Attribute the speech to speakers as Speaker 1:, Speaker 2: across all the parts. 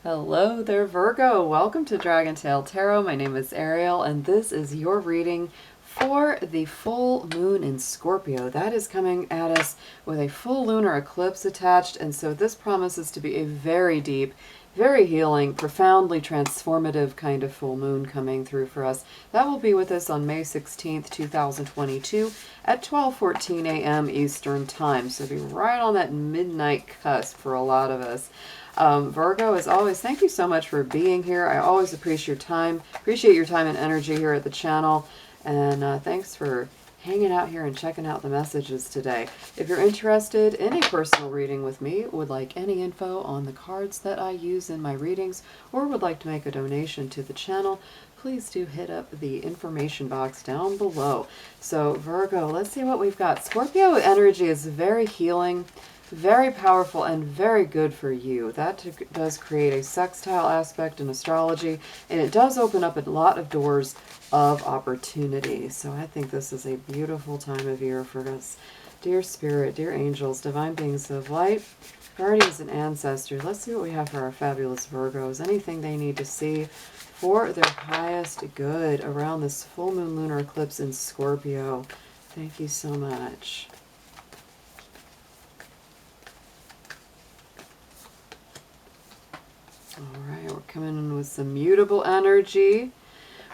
Speaker 1: Hello there, Virgo. Welcome to Dragon Tail Tarot. My name is Ariel, and this is your reading for the full moon in Scorpio. That is coming at us with a full lunar eclipse attached, and so this promises to be a very deep, very healing, profoundly transformative kind of full moon coming through for us. That will be with us on May 16th, 2022 at 12:14 a.m. Eastern Time. So be right on that midnight cusp for a lot of us. Virgo, as always, thank you so much for being here. I always appreciate your time and energy here at the channel. And thanks for hanging out here and checking out the messages today. If you're interested in a personal reading with me, would like any info on the cards that I use in my readings, or would like to make a donation to the channel, please do hit up the information box down below. So Virgo, let's see what we've got. Scorpio energy is very healing, very powerful, and very good for you. That does create a sextile aspect in astrology, and it does open up a lot of doors of opportunity. So I think this is a beautiful time of year for us. Dear Spirit, dear angels, divine beings of light, guardians and ancestors, let's see what we have for our fabulous Virgos. Anything they need to see for their highest good around this full moon lunar eclipse in Scorpio. Thank you so much. All right, we're coming in with some mutable energy.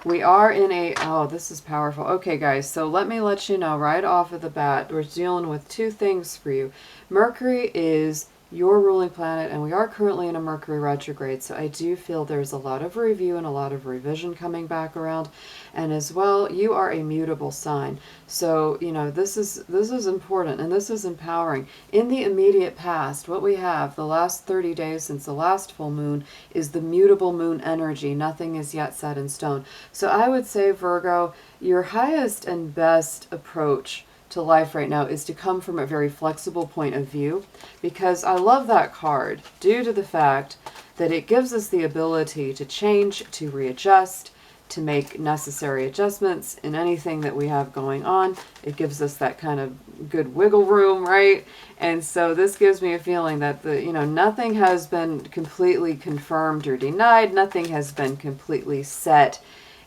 Speaker 1: We are in a, oh, this is powerful. Okay, guys, so let me let you know right off of the bat, we're dealing with two things for you. Mercury is your ruling planet, and we are currently in a Mercury retrograde, so I do feel there's a lot of review and a lot of revision coming back around. And as well, you are a mutable sign, so you know this is important, and this is empowering. In the immediate past, what we have the last 30 days since the last full moon is the mutable moon energy. Nothing is yet set in stone. So I would say, Virgo, your highest and best approach to life right now is to come from a very flexible point of view, because I love that card due to the fact that it gives us the ability to change, to readjust, to make necessary adjustments in anything that we have going on. It gives us that kind of good wiggle room, right? And so this gives me a feeling that nothing has been completely confirmed or denied, nothing has been completely set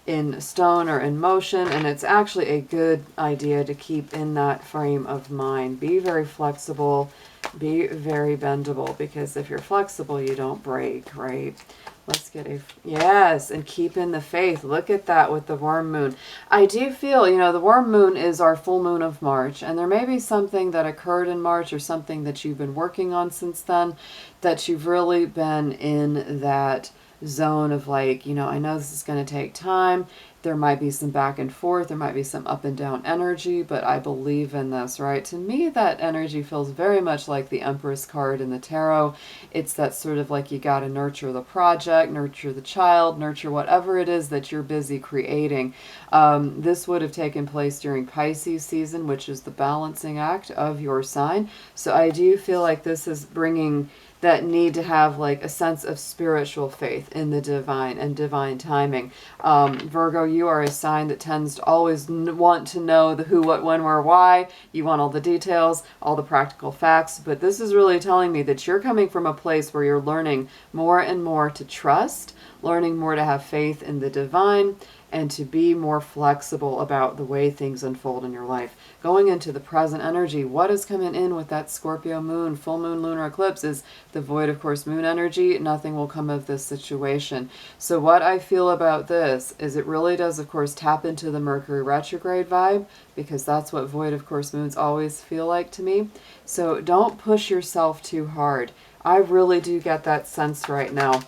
Speaker 1: in stone or in motion, and it's actually a good idea to keep in that frame of mind. Be very flexible, be very bendable, because if you're flexible, you don't break, right? Let's get a, yes, and keep in the faith. Look at that with the worm moon. I do feel, the worm moon is our full moon of March, and there may be something that occurred in March or something that you've been working on since then, that you've really been in that zone of like, I know this is going to take time. There might be some back and forth. There might be some up and down energy, but I believe in this, right? To me, that energy feels very much like the Empress card in the tarot. It's that sort of like you got to nurture the project, nurture the child, nurture whatever it is that you're busy creating. This would have taken place during Pisces season, which is the balancing act of your sign. So I do feel like this is bringing that need to have like a sense of spiritual faith in the divine and divine timing. Virgo, you are a sign that tends to always want to know the who, what, when, where, why. You want all the details, all the practical facts, but this is really telling me that you're coming from a place where you're learning more and more to trust, learning more to have faith in the divine, and to be more flexible about the way things unfold in your life. Going into the present energy, what is coming in with that Scorpio moon, full moon lunar eclipse is the void, of course, moon energy. Nothing will come of this situation. So what I feel about this is it really does, of course, tap into the Mercury retrograde vibe, because that's what void, of course, moons always feel like to me. So don't push yourself too hard. I really do get that sense right now.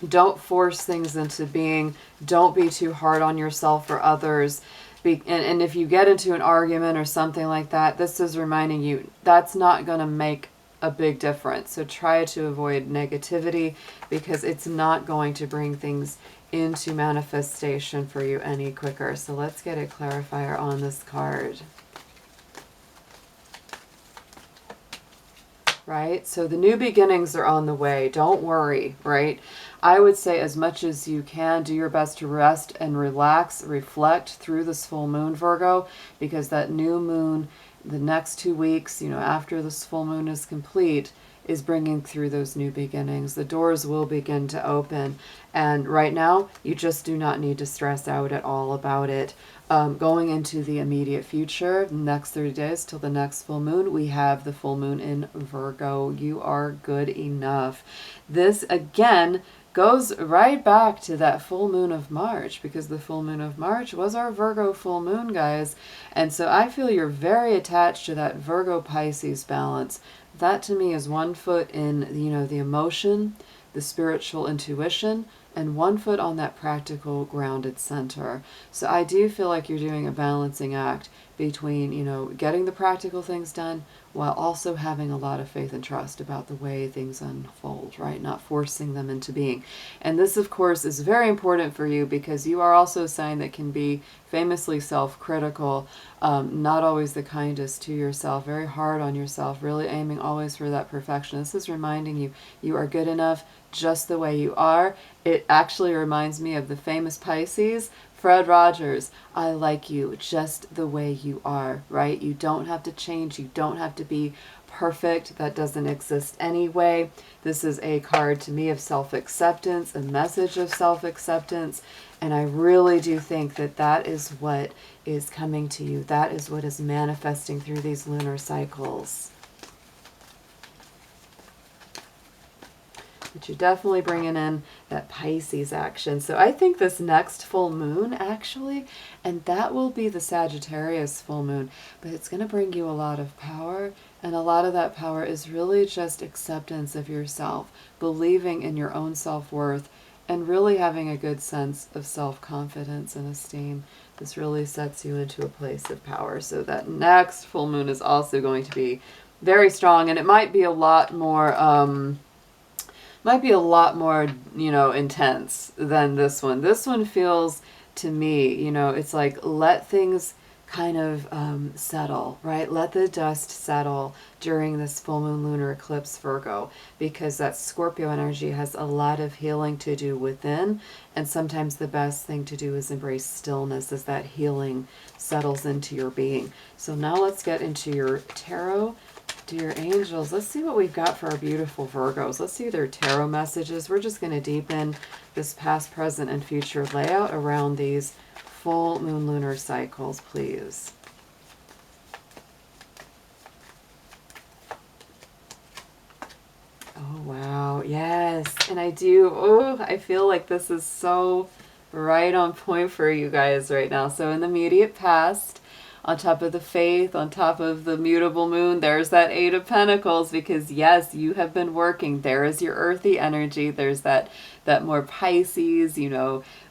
Speaker 1: Don't force things into being. Don't be too hard on yourself or others. And if you get into an argument or something like that, this is reminding you that's not going to make a big difference. So try to avoid negativity, because it's not going to bring things into manifestation for you any quicker. So let's get a clarifier on this card. Right? So the new beginnings are on the way. Don't worry, right? I would say as much as you can, do your best to rest and relax, reflect through this full moon, Virgo, because that new moon, the next 2 weeks, after this full moon is complete, is bringing through those new beginnings. The doors will begin to open. And right now, you just do not need to stress out at all about it. Going into the immediate future, next 30 days till the next full moon, we have the full moon in Virgo. You are good enough. This, again, goes right back to that full moon of March, because the full moon of March was our Virgo full moon, guys. And so I feel you're very attached to that Virgo Pisces balance. That to me is 1 foot in, the emotion, the spiritual intuition, and 1 foot on that practical grounded center. So I do feel like you're doing a balancing act between, getting the practical things done while also having a lot of faith and trust about the way things unfold, right? Not forcing them into being. And this, of course, is very important for you because you are also a sign that can be famously self-critical, not always the kindest to yourself, very hard on yourself, really aiming always for that perfection. This is reminding you, you are good enough just the way you are. It actually reminds me of the famous Pisces, Fred Rogers. I like you just the way you are, right? You don't have to change. You don't have to be perfect. That doesn't exist anyway. This is a card to me of self-acceptance, a message of self-acceptance. And I really do think that that is what is coming to you. That is what is manifesting through these lunar cycles. But you're definitely bringing in that Pisces action. So I think this next full moon, actually, and that will be the Sagittarius full moon, but it's going to bring you a lot of power. And a lot of that power is really just acceptance of yourself, believing in your own self-worth, and really having a good sense of self-confidence and esteem. This really sets you into a place of power. So that next full moon is also going to be very strong, and it might be a lot more... intense than this one. This one feels to me, it's like let things kind of settle, right? Let the dust settle during this full moon lunar eclipse, Virgo, because that Scorpio energy has a lot of healing to do within, and sometimes the best thing to do is embrace stillness as that healing settles into your being. So now let's get into your tarot. Dear angels, let's see what we've got for our beautiful Virgos. Let's see their tarot messages. We're just going to deepen this past, present, and future layout around these full moon lunar cycles, please. Oh, wow. Yes. And I feel like this is so right on point for you guys right now. So in the immediate past, on top of the faith, on top of the mutable moon, there's that 8 of Pentacles, because yes, you have been working. There is your earthy energy. There's that more Pisces,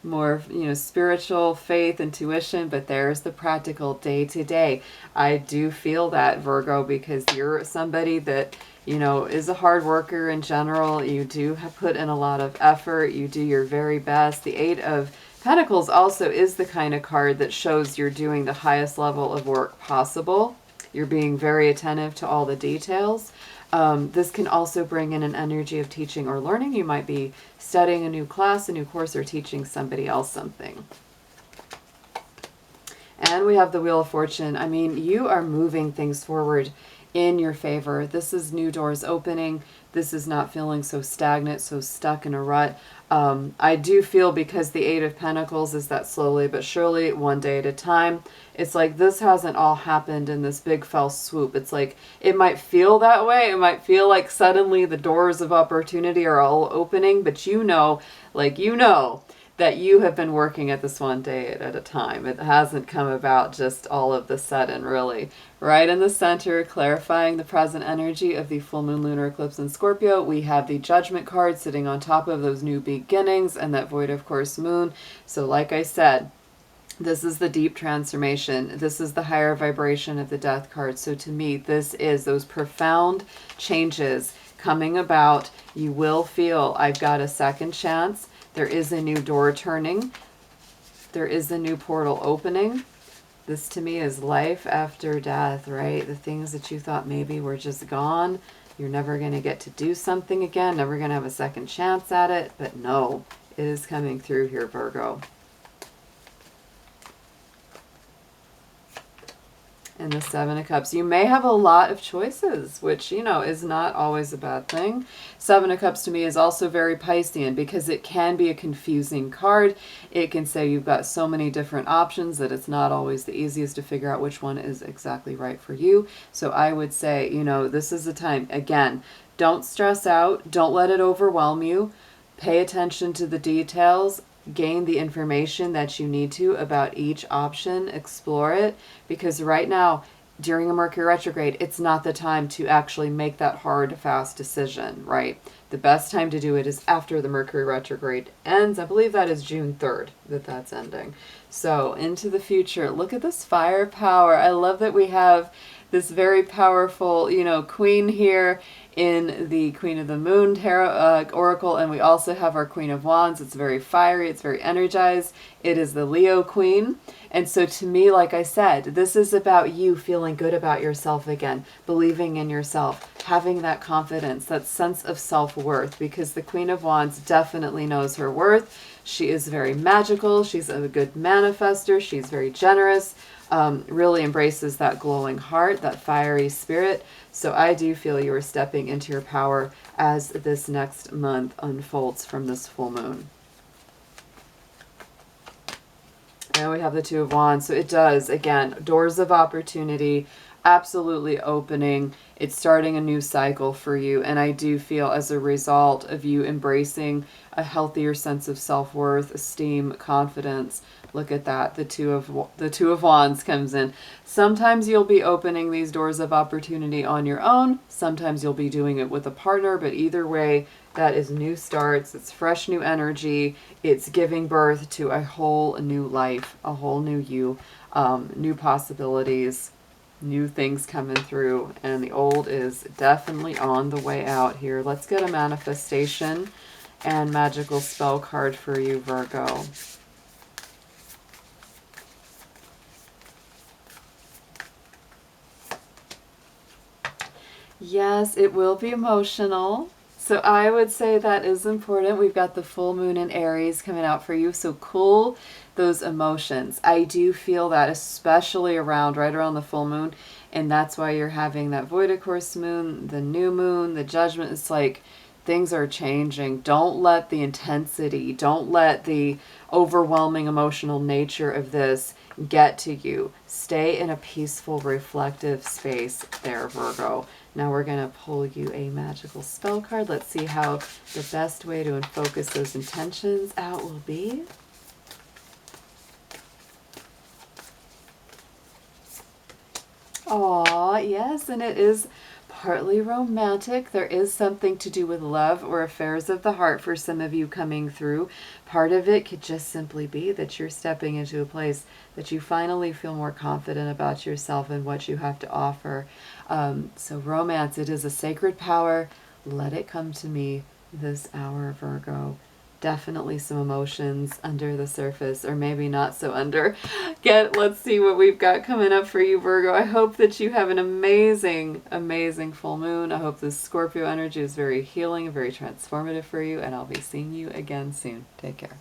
Speaker 1: more, spiritual faith, intuition, but there's the practical day to day. I do feel that, Virgo, because you're somebody that, is a hard worker in general. You do have put in a lot of effort. You do your very best. The 8 of Pentacles also is the kind of card that shows you're doing the highest level of work possible. You're being very attentive to all the details. This can also bring in an energy of teaching or learning. You might be studying a new class, a new course, or teaching somebody else something. And we have the Wheel of Fortune. I mean, you are moving things forward in your favor. This is new doors opening. This is not feeling so stagnant, so stuck in a rut. I do feel, because the 8 of Pentacles is that slowly but surely, one day at a time. It's like this hasn't all happened in this big fell swoop. It's like it might feel that way. It might feel like suddenly the doors of opportunity are all opening, but that you have been working at this one day at a time. It hasn't come about just all of the sudden, really. Right in the center, clarifying the present energy of the full moon lunar eclipse in Scorpio, we have the Judgment card sitting on top of those new beginnings and that void of course moon. So like I said, this is the deep transformation. This is the higher vibration of the Death card. So to me, this is those profound changes coming about. You will feel, I've got a second chance. There is a new door turning. There is a new portal opening. This to me is life after death, right? The things that you thought maybe were just gone. You're never going to get to do something again, never going to have a second chance at it. But no, it is coming through here, Virgo. and the Seven of Cups. You may have a lot of choices, which, you know, is not always a bad thing. Seven of Cups to me is also very Piscean because it can be a confusing card. It can say you've got so many different options that it's not always the easiest to figure out which one is exactly right for you. So I would say, you know, this is the time. Again, don't stress out. Don't let it overwhelm you. Pay attention to the details. Gain the information that you need to about each option, explore it, because right now during a Mercury retrograde, it's not the time to actually make that hard, fast decision, right? The best time to do it is after the Mercury retrograde ends. I believe that is June 3rd that's ending. So into the future, look at this firepower. I love that we have this very powerful, you know, queen here in the Queen of the Moon Tarot Oracle, and we also have our Queen of Wands. It's very fiery, it's very energized. It is the Leo Queen. And so to me, like I said, this is about you feeling good about yourself again, believing in yourself, having that confidence, that sense of self-worth, because the Queen of Wands definitely knows her worth. She is very magical. She's a good manifester. She's very generous, really embraces that glowing heart, that fiery spirit. So I do feel you are stepping into your power as this next month unfolds from this full moon. And we have the Two of Wands. So it does, again, doors of opportunity absolutely opening. It's starting a new cycle for you. And I do feel as a result of you embracing a healthier sense of self-worth, esteem, confidence. Look at that. The Two of Wands comes in. Sometimes you'll be opening these doors of opportunity on your own. Sometimes you'll be doing it with a partner. But either way, that is new starts. It's fresh new energy. It's giving birth to a whole new life, a whole new you, new possibilities, new things coming through. And the old is definitely on the way out here. Let's get a manifestation and magical spell card for you, Virgo. Yes, it will be emotional. So I would say that is important. We've got the full moon in Aries coming out for you. So cool those emotions. I do feel that, especially right around the full moon. And that's why you're having that void of course moon, the new moon, the judgment. It's like things are changing. Don't let the intensity, don't let the overwhelming emotional nature of this get to you. Stay in a peaceful, reflective space there, Virgo. Now we're going to pull you a magical spell card. Let's see how the best way to focus those intentions out will be. Aw, yes, and it is partly romantic. There is something to do with love or affairs of the heart for some of you coming through. Part of it could just simply be that you're stepping into a place that you finally feel more confident about yourself and what you have to offer. So romance, it is a sacred power. Let it come to me this hour, Virgo. Definitely some emotions under the surface, or maybe not so under. Let's see what we've got coming up for you, Virgo. I hope that you have an amazing, amazing full moon. I hope this Scorpio energy is very healing, very transformative for you, and I'll be seeing you again soon. Take care.